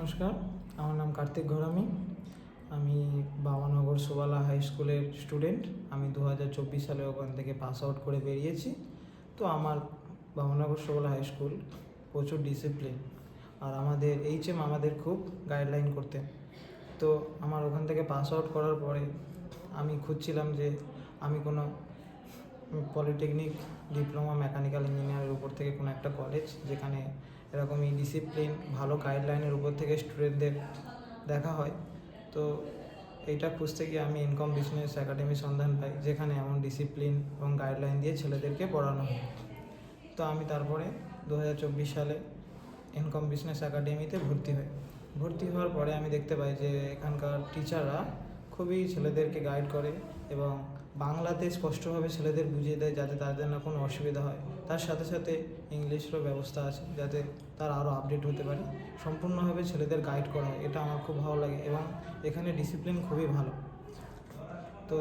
নমস্কার, আমার নাম কার্তিক ঘরামি। আমি বাবানগর সুবালা হাই স্কুলের স্টুডেন্ট। আমি 2024 সালে ওখান থেকে পাস আউট করে বেরিয়েছি। তো আমার বাবানগর সুবালা হাই স্কুল প্রচুর ডিসিপ্লিন, আর আমাদের আমাদের খুব গাইডলাইন করতেন। তো আমার ওখান থেকে পাস আউট করার পরে আমি খুঁজছিলাম যে আমি কোনো পলিটেকনিক, ডিপ্লোমা, মেকানিক্যাল ইঞ্জিনিয়ারের উপর থেকে কোনো একটা কলেজ যেখানে এরকমই ডিসিপ্লিন, ভালো গাইডলাইনের উপর থেকে স্টুডেন্টদের দেখা হয়। তো এইটা খুঁজতে গিয়ে আমি ইনকম বিজনেস একাডেমির সন্ধান পাই, যেখানে এমন ডিসিপ্লিন এবং গাইডলাইন দিয়ে ছেলেদেরকে পড়ানো হয়। তো আমি তারপরে 2024 সালে ইনকম বিজনেস একাডেমিতে ভর্তি হওয়ার পরে আমি দেখতে পাই যে এখানকার টিচাররা খুবই ছেলেদেরকে গাইড করে এবং বাংলাতে স্পষ্টভাবে ছেলেদের বুঝিয়ে দেয় যাতে তাদের না কোনো অসুবিধা হয়। তার সাথে সাথে ইংলিশেরও ব্যবস্থা আছে যাতে তারা আরও আপডেট হতে পারে। সম্পূর্ণভাবে ছেলেদের গাইড করা হয়, এটা আমার খুব ভালো লাগে এবং এখানে ডিসিপ্লিন খুবই ভালো। তো